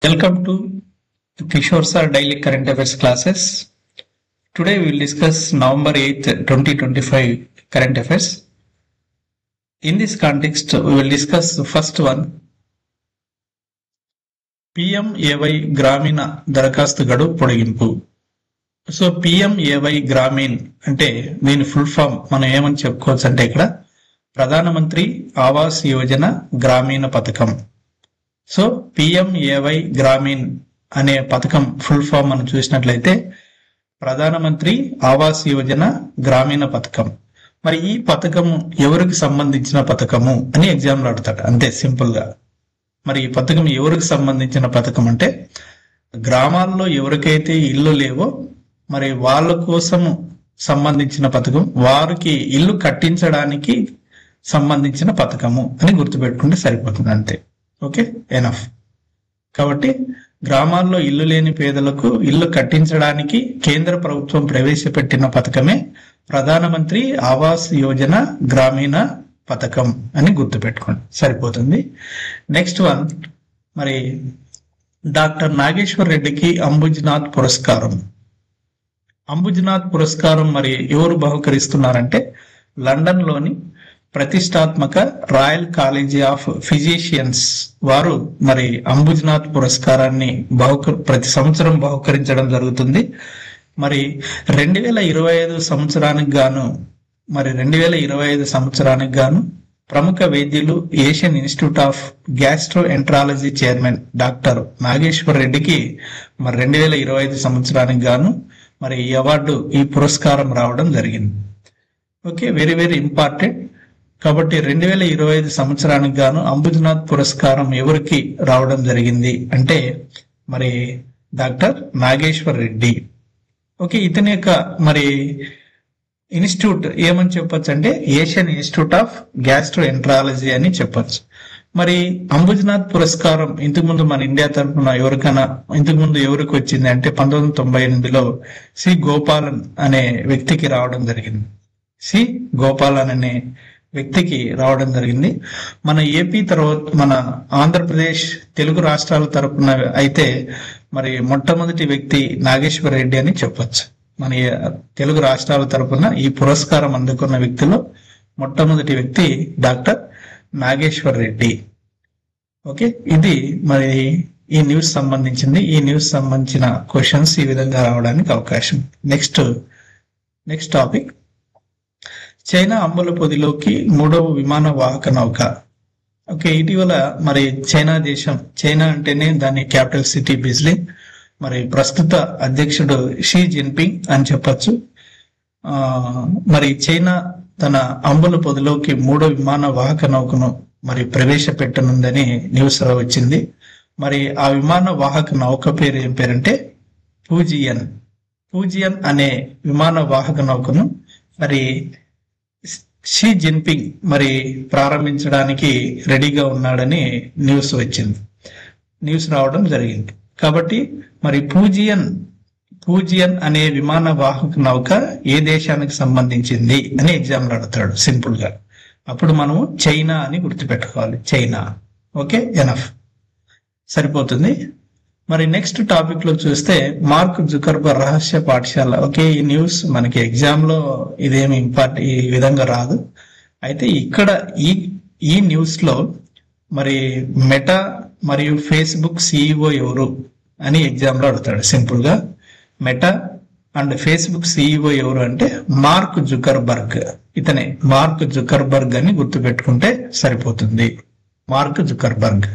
Welcome to Kishore Sir Daily Current Affairs classes. Today we will discuss November 8th, 2025 current affairs. In this context, we will discuss the first one. PMAY Grameen Darakastu Gadu Podigimpu. So PMAY Grameen అంటే దీని full form మనం ఏమని చెప్పుకోవచ్చు అంటే ఇక్కడ ప్రధానమంత్రి ఆవాస్ యోజన గ్రామీణ పథకం. సో పిఎంఏవై గ్రామీణ్ అనే పథకం ఫుల్ ఫామ్ మనం చూసినట్లయితే ప్రధానమంత్రి ఆవాస్ యోజన గ్రామీణ పథకం. మరి ఈ పథకము ఎవరికి సంబంధించిన పథకము అని ఎగ్జామ్ లో అడుగుతాడు, అంతే సింపుల్ గా. మరి ఈ పథకం ఎవరికి సంబంధించిన పథకం అంటే గ్రామాల్లో ఎవరికైతే ఇల్లు లేవో మరి వాళ్ళ కోసము సంబంధించిన పథకం, వారికి ఇల్లు కట్టించడానికి సంబంధించిన పథకము అని గుర్తుపెట్టుకుంటే సరిపోతుంది, అంతే. Okay, enough. కాబట్టి గ్రామాల్లో ఇల్లు లేని పేదలకు ఇల్లు కట్టించడానికి కేంద్ర ప్రభుత్వం ప్రవేశపెట్టిన పథకమే ప్రధానమంత్రి ఆవాస్ యోజన గ్రామీణ పథకం అని గుర్తుపెట్టుకోండి, సరిపోతుంది. నెక్స్ట్ వన్, మరి డాక్టర్ నాగేశ్వర్ రెడ్డికి అంబుజ్నాథ్ పురస్కారం. అంబుజ్నాథ్ పురస్కారం మరి ఎవరు బహుకరిస్తున్నారంటే లండన్ లోని ప్రతిష్టాత్మక రాయల్ కాలేజీ ఆఫ్ ఫిజిషియన్స్ వారు మరి అంబుజ్నాథ్ పురస్కారాన్ని ప్రతి సంవత్సరం బహుకరించడం జరుగుతుంది. మరి 2025 సంవత్సరానికి గాను ప్రముఖ వైద్యులు Asian institute of gastroenterology chairman doctor Nageshwar రెడ్డికి మరి 2025 సంవత్సరానికి గాను మరి ఈ అవార్డు, ఈ పురస్కారం రావడం జరిగింది. Okay, very very important. కాబట్టి 2025 సంవత్సరానికి గాను అంబుజ్నాథ్ పురస్కారం ఎవరికి రావడం జరిగింది అంటే మరి డాక్టర్ నాగేశ్వర్ రెడ్డి. ఓకే, ఇతని యొక్క మరి ఇన్స్టిట్యూట్ ఏమని చెప్పొచ్చు అంటే Asian institute of gastro enterology అని చెప్పొచ్చు. మరి అంబుజ్నాథ్ పురస్కారం ఇంతకుముందు మన ఇండియా తరఫున ఎవరికి వచ్చింది అంటే 1998లో సి గోపాలన్ అనే వ్యక్తికి రావడం జరిగింది. సి గోపాలన్ అనే వ్యక్తికి రావడం జరిగింది. మన ఏపీ తర్వాత మన ఆంధ్రప్రదేశ్ తెలుగు రాష్ట్రాల తరపున అయితే మరి మొట్టమొదటి వ్యక్తి నాగేశ్వర్ రెడ్డి అని చెప్పొచ్చు. మన తెలుగు రాష్ట్రాల తరపున ఈ పురస్కారం అందుకున్న వ్యక్తిలో మొట్టమొదటి వ్యక్తి డాక్టర్ నాగేశ్వర్ రెడ్డి. ఓకే, ఇది మరి ఈ న్యూస్ సంబంధించింది. ఈ న్యూస్ సంబంధించిన క్వశ్చన్స్ ఈ విధంగా రావడానికి అవకాశం. నెక్స్ట్ టాపిక్, చైనా అంబుల పొదిలోకి 3వ విమాన వాహక నౌక. ఓకే, ఇటీవల మరి చైనా అంటేనే దాని క్యాపిటల్ సిటీ బీజింగ్. మరి ప్రస్తుత అధ్యక్షుడు షీ జిన్పింగ్ అని చెప్పొచ్చు. మరి చైనా తన అంబుల పొదిలోకి 3వ విమాన వాహక నౌకను మరి ప్రవేశపెట్టనుందని న్యూస్ వచ్చింది. మరి ఆ విమాన వాహక నౌక పేరు ఏం పేరంటే పూజియన్ అనే విమాన వాహక నౌకను మరి షీ జిన్పింగ్ మరి ప్రారంభించడానికి రెడీగా ఉన్నాడని న్యూస్ రావడం జరిగింది. కాబట్టి మరి పూజియన్ అనే విమాన వాహక నౌక ఏ దేశానికి సంబంధించింది అని ఎగ్జామ్ అడుగుతాడు సింపుల్ గా. అప్పుడు మనము చైనా అని గుర్తుపెట్టుకోవాలి, చైనా. ఓకే, ఎనఫ్, సరిపోతుంది. మరి నెక్స్ట్ టాపిక్ లో చూస్తే మార్క్ జుకర్బర్గ్ రహస్య పాఠశాల. ఓకే, ఈ న్యూస్ మనకి ఎగ్జామ్ లో ఇదేమి ఈ విధంగా రాదు. అయితే ఇక్కడ ఈ న్యూస్ లో మరి మెటా మరియు ఫేస్బుక్ సిఇఓ ఎవరు అని ఎగ్జామ్ లో అడుగుతాడు సింపుల్ గా. మెటా అండ్ ఫేస్బుక్ సిఇఓ ఎవరు అంటే మార్క్ జుకర్బర్గ్. ఇతనే మార్క్ జుకర్బర్గ్ అని గుర్తుపెట్టుకుంటే సరిపోతుంది, mark Zuckerberg.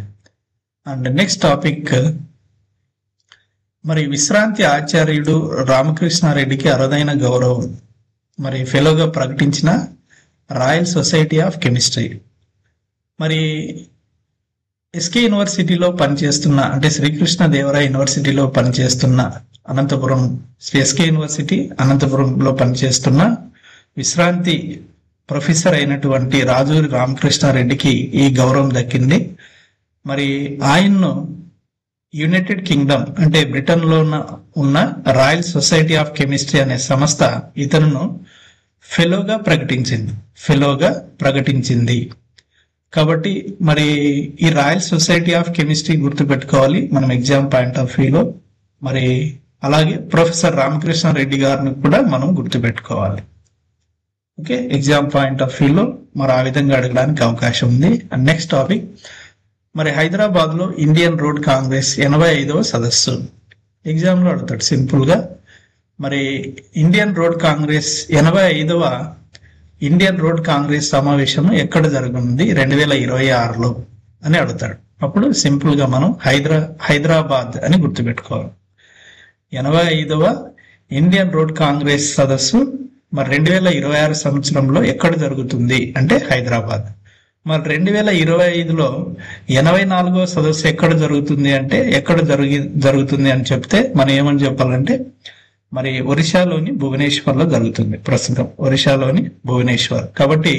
And next topic, మరి విశ్రాంతి ఆచార్యుడు రామకృష్ణారెడ్డికి అరుదైన గౌరవం మరి ఫెలోగా ప్రకటించిన రాయల్ సొసైటీ ఆఫ్ కెమిస్ట్రీ. మరి ఎస్కే యూనివర్సిటీలో పనిచేస్తున్న అంటే శ్రీకృష్ణదేవరాయ యూనివర్సిటీలో పనిచేస్తున్న ఎస్కే యూనివర్సిటీ అనంతపురంలో పనిచేస్తున్న విశ్రాంతి ప్రొఫెసర్ అయినటువంటి రాజూరి రామకృష్ణారెడ్డికి ఈ గౌరవం దక్కింది. మరి ఆయన్ను యునైటెడ్ కింగ్డమ్ అంటే బ్రిటన్ లో ఉన్న రాయల్ సొసైటీ ఆఫ్ కెమిస్ట్రీ అనే సంస్థ ఇతను ఫెలోగా ప్రకటించింది. కాబట్టి మరి ఈ రాయల్ సొసైటీ ఆఫ్ కెమిస్ట్రీ గుర్తుపెట్టుకోవాలి మనం ఎగ్జామ్ పాయింట్ ఆఫ్ వ్యూలో. మరి అలాగే ప్రొఫెసర్ రామకృష్ణ రెడ్డి గారిని కూడా మనం గుర్తుపెట్టుకోవాలి. ఓకే, ఎగ్జామ్ పాయింట్ ఆఫ్ వ్యూలో మరి ఆ విధంగా అడగడానికి అవకాశం ఉంది. అండ్ నెక్స్ట్ టాపిక్, మరి హైదరాబాద్ లో ఇండియన్ రోడ్ కాంగ్రెస్ 85వ సదస్సు ఎగ్జామ్ లో అడుగుతాడు సింపుల్ గా. మరి ఇండియన్ రోడ్ కాంగ్రెస్ 85వ ఇండియన్ రోడ్ కాంగ్రెస్ సమావేశం ఎక్కడ జరగనుంది 2026లో అని అడుగుతాడు. అప్పుడు సింపుల్ గా మనం హైదరాబాద్ అని గుర్తుపెట్టుకోవాలి. 85వ ఇండియన్ రోడ్ కాంగ్రెస్ సదస్సు మరి 2026 సంవత్సరంలో ఎక్కడ జరుగుతుంది అంటే హైదరాబాద్. మరి 2025లో 84వ సదస్సు ఎక్కడ జరుగుతుంది అంటే ఎక్కడ జరుగుతుంది అని చెప్తే మనం ఏమని చెప్పాలంటే మరి ఒరిస్సాలోని భువనేశ్వర్ లో జరుగుతుంది. ప్రస్తుతం ఒరిస్సాలోని భువనేశ్వర్. కాబట్టి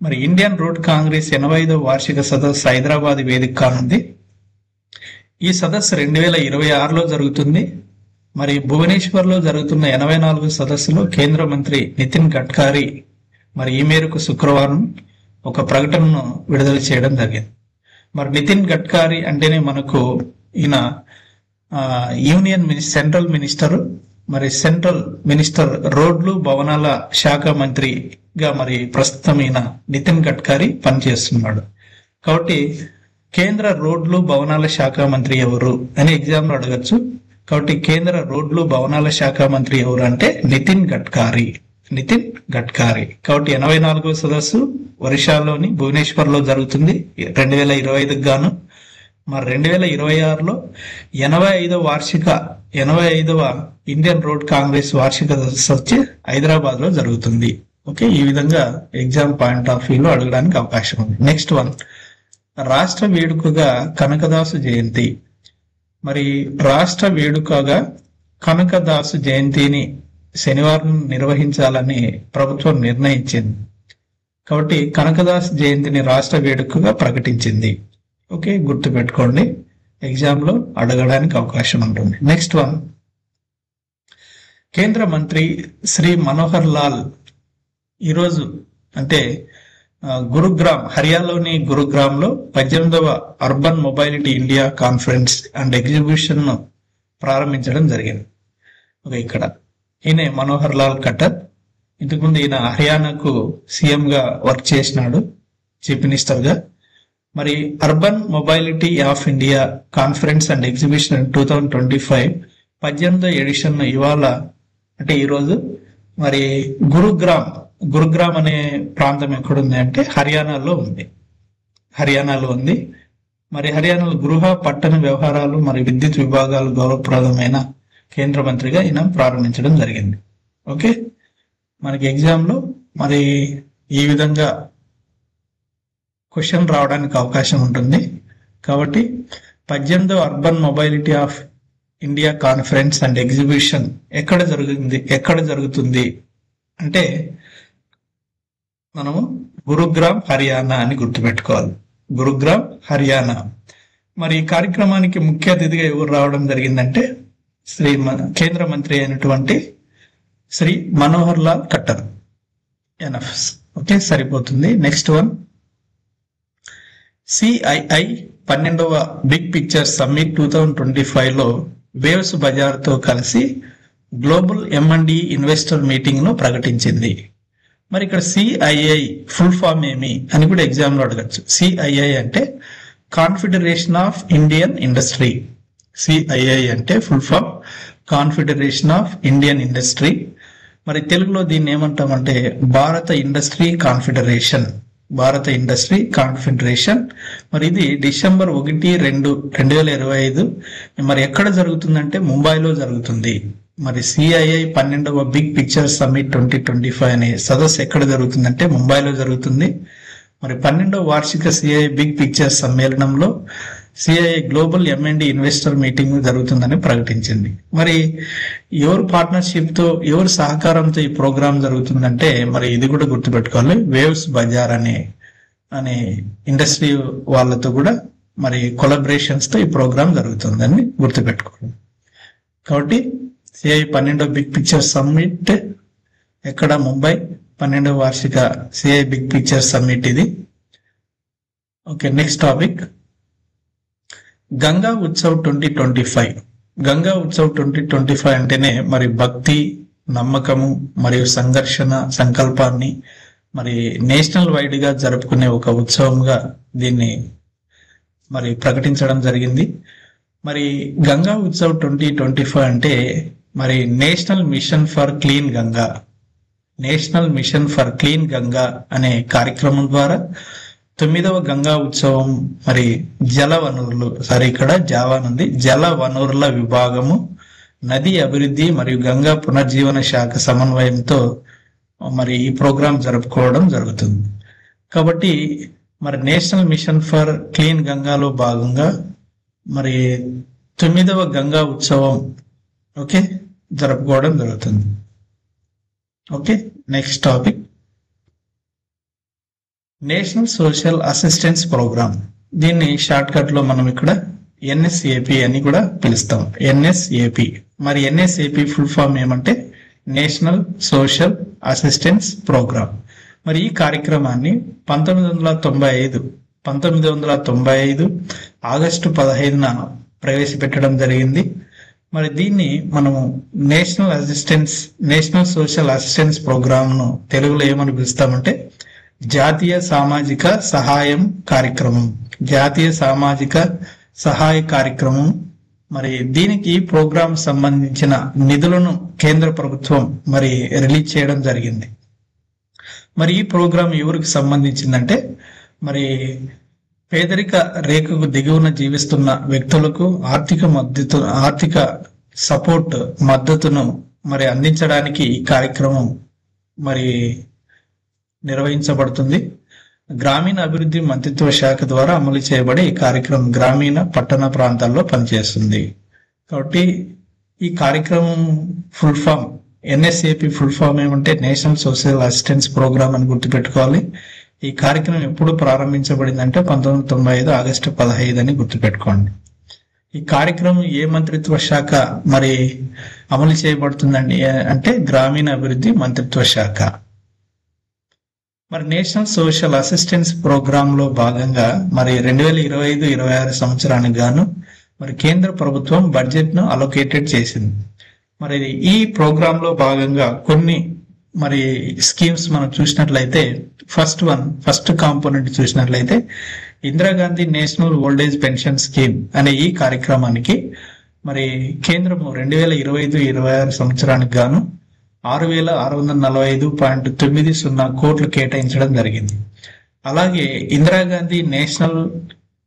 మరి ఇండియన్ రోడ్ కాంగ్రెస్ 85వ వార్షిక సదస్సు హైదరాబాద్ వేదిక కానుంది. ఈ సదస్సు 2026లో జరుగుతుంది. మరి భువనేశ్వర్ లో జరుగుతున్న 84వ సదస్సులో కేంద్ర మంత్రి నితిన్ గడ్కరీ మరి ఈ మేరకు శుక్రవారం ఒక ప్రకటనను విడుదల చేయడం జరిగింది. మరి నితిన్ గడ్కరీ అంటేనే మనకు ఈయన సెంట్రల్ మినిస్టర్, మరి సెంట్రల్ మినిస్టర్ రోడ్లు భవనాల శాఖ మంత్రిగా మరి ప్రస్తుతం ఈయన నితిన్ గడ్కరీ పనిచేస్తున్నాడు. కాబట్టి కేంద్ర రోడ్లు భవనాల శాఖ మంత్రి ఎవరు అని ఎగ్జామ్ లో అడగచ్చు. కాబట్టి కేంద్ర రోడ్లు భవనాల శాఖ మంత్రి ఎవరు అంటే నితిన్ గడ్కరీ. కాబట్టి 84వ సదస్సు ఒరిస్సాలోని భువనేశ్వర్ లో జరుగుతుంది 2025కు గాను. మరి 2026లో 85వ ఇండియన్ రోడ్ కాంగ్రెస్ వార్షిక సదస్సు వచ్చి హైదరాబాద్ లో జరుగుతుంది. ఓకే, ఈ విధంగా ఎగ్జామ్ పాయింట్ ఆఫ్ వ్యూలో అడగడానికి అవకాశం ఉంది. నెక్స్ట్ వన్, రాష్ట్ర వేడుకగా కనకదాసు జయంతి. మరి రాష్ట్ర వేడుకగా కనకదాసు జయంతిని శనివారం నిర్వహించాలని ప్రభుత్వం నిర్ణయించింది. కాబట్టి కనకదాస్ జయంతిని రాష్ట్ర వేడుకగా ప్రకటించింది. ఓకే, గుర్తుపెట్టుకోండి, ఎగ్జామ్ లో అడగడానికి అవకాశం ఉంటుంది. నెక్స్ట్ వన్, కేంద్ర మంత్రి శ్రీ మనోహర్ లాల్ ఈరోజు అంటే గురుగ్రామ్, హర్యానాలోని గురుగ్రామ్ లో 18వ urban mobility India conference and exhibition ను ప్రారంభించడం జరిగింది. ఓకే, ఇక్కడ ఈయన మనోహర్ లాల్ ఖట్టర్. ఇంతకుముందు ఈయన హర్యానాకు సీఎం గా వర్క్ చేసినాడు, చీఫ్ మినిస్టర్ గా. మరి urban mobility of India conference and exhibition 2025 18వ ఎడిషన్ ఇవాళ అంటే ఈరోజు మరి గురుగ్రామ్ అనే ప్రాంతం ఎక్కడుంది అంటే హర్యానాలో ఉంది. మరి హర్యానాలో గృహ పట్టణ వ్యవహారాలు మరి విద్యుత్ విభాగాలు గౌరవప్రదమైన కేంద్ర మంత్రిగా ఈయన ప్రారంభించడం జరిగింది. ఓకే, మనకి ఎగ్జామ్ లో మరి ఈ విధంగా క్వశ్చన్ రావడానికి అవకాశం ఉంటుంది. కాబట్టి 18వ urban mobility of India conference and exhibition ఎక్కడ జరుగుతుంది అంటే మనము గురుగ్రామ్ హర్యానా అని గుర్తుపెట్టుకోవాలి. గురుగ్రామ్ హర్యానా. మరి ఈ కార్యక్రమానికి ముఖ్య అతిథిగా ఎవరు రావడం జరిగిందంటే కేంద్ర మంత్రి అయినటువంటి శ్రీ మనోహర్ లాల్ ఖట్టర్. ఓకే, సరిపోతుంది. నెక్స్ట్ వన్, సిఐఐ 12వ బిగ్ పిక్చర్ సమ్మిట్ 2025 లో వేవ్స్ బజార్ తో కలిసి గ్లోబల్ M&E ఇన్వెస్టర్ మీటింగ్ ను ప్రకటించింది. మరి ఇక్కడ సిఐఐ ఫుల్ ఫామ్ ఏమి అని కూడా ఎగ్జామ్ లో అడగచ్చు. సిఐఐ అంటే Confederation of Indian Industry. CII అంటే full form Confederation of Indian Industry. మరి తెలుగులో దీన్ని ఏమంటామంటే భారత ఇండస్ట్రీ కాన్ఫెడరేషన్. మరి ఇది డిసెంబర్ 1, 2025 మరి ఎక్కడ జరుగుతుందంటే ముంబైలో జరుగుతుంది. మరి సిఐఐ 12వ బిగ్ పిక్చర్ సమ్మిట్ 2025 అనే సదస్సు ఎక్కడ జరుగుతుందంటే ముంబైలో జరుగుతుంది. మరి 12వ వార్షిక సిఐఐ బిగ్ పిక్చర్ సమ్మేళనంలో CII global M&E investor meeting జరుగుతుందని ప్రకటించింది. మరి ఎవరు పార్ట్నర్షిప్ తో, ఎవరు సహకారంతో ఈ ప్రోగ్రాం జరుగుతుందంటే మరి ఇది కూడా గుర్తుపెట్టుకోవాలి. వేవ్స్ బజార్ అనే ఇండస్ట్రీ వాళ్ళతో కూడా మరి కొలాబరేషన్స్ తో ఈ ప్రోగ్రాం జరుగుతుందని గుర్తుపెట్టుకోవాలి. కాబట్టి సిఐఐ 12వ బిగ్ పిక్చర్ సమ్మిట్ ఎక్కడ? ముంబై. 12వ వార్షిక సిఐఐ బిగ్ పిక్చర్ సమ్మిట్ ఇది. Okay, next topic Ganga Utsav 2025. Ganga Utsav 2025 అంటేనే మరి భక్తి, నమ్మకము మరియు సంఘర్షణ సంకల్పాన్ని మరి నేషనల్ వైడ్ గా జరుపుకునే ఒక ఉత్సవంగా దీన్ని మరి ప్రకటించడం జరిగింది. మరి గంగా ఉత్సవ్ 2025 అంటే మరి national mission for clean Ganga, national mission for clean Ganga అనే కార్యక్రమం ద్వారా 9వ గంగా ఉత్సవం మరి జల వనరులు, ఇక్కడ జావాన్ ఉంది, జల వనరుల విభాగము, నది అభివృద్ధి మరియు గంగా పునర్జీవన శాఖ సమన్వయంతో మరి ఈ ప్రోగ్రాం జరుపుకోవడం జరుగుతుంది. కాబట్టి మరి నేషనల్ మిషన్ ఫర్ క్లీన్ గంగాలో భాగంగా మరి 9వ గంగా ఉత్సవం ఓకే జరుపుకోవడం జరుగుతుంది. Okay, next topic national social assistance program. దీన్ని షార్ట్ కట్ లో మనం ఇక్కడ ఎన్ఎస్ఏపి అని కూడా పిలుస్తాం. ఎన్ఎస్ఏపి మరి ఎన్ఎస్ఏపి ఫుల్ ఫామ్ ఏమంటే నేషనల్ సోషల్ అసిస్టెన్స్ ప్రోగ్రామ్. మరి ఈ కార్యక్రమాన్ని 1995 ఆగస్టు 15న ప్రవేశపెట్టడం జరిగింది. మరి దీన్ని మనము నేషనల్ సోషల్ అసిస్టెన్స్ ప్రోగ్రామ్ ను తెలుగులో ఏమని పిలుస్తామంటే జాతీయ సామాజిక సహాయం కార్యక్రమం, జాతీయ సామాజిక సహాయ కార్యక్రమం. మరి దీనికి ప్రోగ్రాం సంబంధించిన నిధులను కేంద్ర ప్రభుత్వం మరి రిలీజ్ చేయడం జరిగింది. మరి ఈ ప్రోగ్రాం ఎవరికి సంబంధించిందంటే మరి పేదరిక రేఖకు దిగువన జీవిస్తున్న వ్యక్తులకు ఆర్థిక సపోర్ట్ మద్దతును మరి అందించడానికి ఈ కార్యక్రమం మరి నిర్వహించబడుతుంది. గ్రామీణ అభివృద్ధి మంత్రిత్వ శాఖ ద్వారా అమలు చేయబడి ఈ కార్యక్రమం గ్రామీణ పట్టణ ప్రాంతాల్లో పనిచేస్తుంది. కాబట్టి ఈ కార్యక్రమం full form NSAP full form ఏమంటే నేషనల్ సోషల్ అసిస్టెన్స్ ప్రోగ్రామ్ అని గుర్తుపెట్టుకోవాలి. ఈ కార్యక్రమం ఎప్పుడు ప్రారంభించబడిందంటే 1995 ఆగస్టు 15 అని గుర్తుపెట్టుకోండి. ఈ కార్యక్రమం ఏ మంత్రిత్వ శాఖ మరి అమలు చేయబడుతుందండి అంటే గ్రామీణ అభివృద్ధి మంత్రిత్వ శాఖ. మరి నేషనల్ సోషల్ అసిస్టెన్స్ ప్రోగ్రామ్ లో భాగంగా మరి 2025-26 సంవత్సరానికి గాను మరి కేంద్ర ప్రభుత్వం బడ్జెట్ ను అలొకేటెడ్ చేసింది. మరి ఈ ప్రోగ్రామ్ లో భాగంగా కొన్ని మరి స్కీమ్స్ మనం చూసినట్లయితే ఫస్ట్ కాంపోనెంట్ చూసినట్లయితే Indira Gandhi national old age pension scheme అనే ఈ కార్యక్రమానికి మరి కేంద్రము 2025-26 సంవత్సరానికి గాను 6,645.90 కోట్లు కేటాయించడం జరిగింది. అలాగే Indira Gandhi national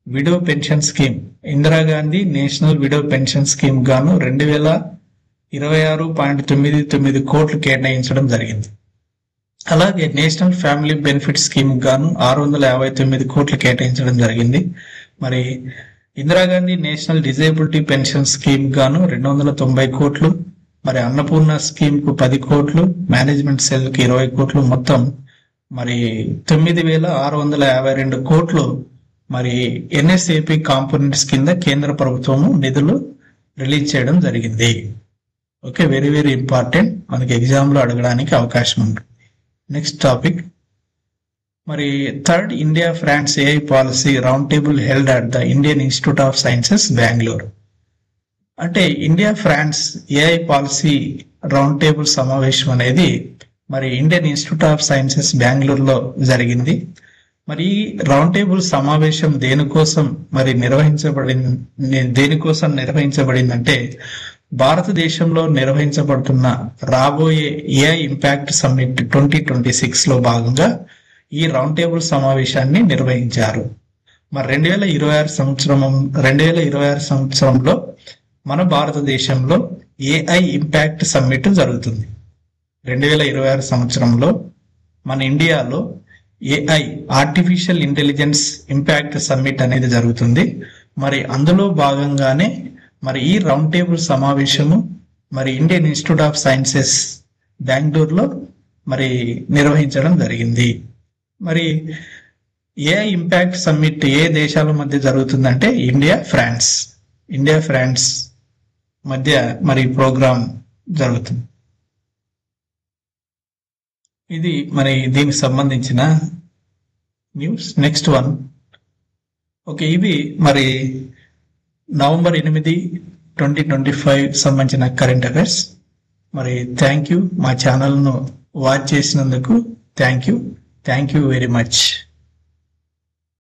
widow pension scheme, Indira Gandhi national widow pension scheme గాను 2,026.99 కోట్లు కేటాయించడం జరిగింది. అలాగే నేషనల్ ఫ్యామిలీ బెనిఫిట్ స్కీమ్ గాను 659 కోట్లు కేటాయించడం జరిగింది. మరి Indira Gandhi national disability pension scheme గాను 290 కోట్లు, మరి అన్నపూర్ణ స్కీమ్ కు 10 కోట్లు, మేనేజ్మెంట్ సెల్ కి 20 కోట్లు, మొత్తం మరి 9,652 కోట్లు మరి ఎన్ఎస్ఏపి కాంపోనెంట్స్ కింద కేంద్ర ప్రభుత్వము నిధులు రిలీజ్ చేయడం జరిగింది. ఓకే, వెరీ వెరీ ఇంపార్టెంట్, మనకి ఎగ్జామ్ లో అడగడానికి అవకాశం ఉంటుంది. నెక్స్ట్ టాపిక్ మరి third India France AI policy round table held at the Indian Institute of Sciences Bengaluru. అంటే India France AI policy round table సమావేశం అనేది మరి ఇండియన్ ఇన్స్టిట్యూట్ ఆఫ్ సైన్సెస్ బెంగళూరులో జరిగింది. మరి ఈ రౌండ్ టేబుల్ సమావేశం దేనికోసం నిర్వహించబడిందంటే భారతదేశంలో నిర్వహించబడుతున్న రాబోయే ఏఐ ఇంపాక్ట్ సమ్మిట్ 2026 లో భాగంగా ఈ రౌండ్ టేబుల్ సమావేశాన్ని నిర్వహించారు. మరి 2026 సంవత్సరంలో మన భారతదేశంలో ఏఐ ఇంపాక్ట్ సమ్మిట్ జరుగుతుంది. 2026 సంవత్సరంలో మన ఇండియాలో AI artificial intelligence impact summit అనేది జరుగుతుంది. మరి అందులో భాగంగానే మరి ఈ రౌండ్ టేబుల్ సమావేశము మరి ఇండియన్ ఇన్స్టిట్యూట్ ఆఫ్ సైన్సెస్ బెంగళూరులో మరి నిర్వహించడం జరిగింది. మరి ఏఐ ఇంపాక్ట్ సమ్మిట్ ఏ దేశాల మధ్య జరుగుతుందంటే ఇండియా ఫ్రాన్స్ మధ్య మరి ప్రోగ్రాం జరుగుతుంది. ఇది మరి దీనికి సంబంధించిన న్యూస్. నెక్స్ట్ వన్ ఓకే, ఇవి మరి నవంబర్ 8, 2025 సంబంధించిన కరెంట్ అఫైర్స్. మరి థ్యాంక్ యూ, మా ఛానల్ను వాచ్ చేసినందుకు థ్యాంక్ యూ వెరీ మచ్.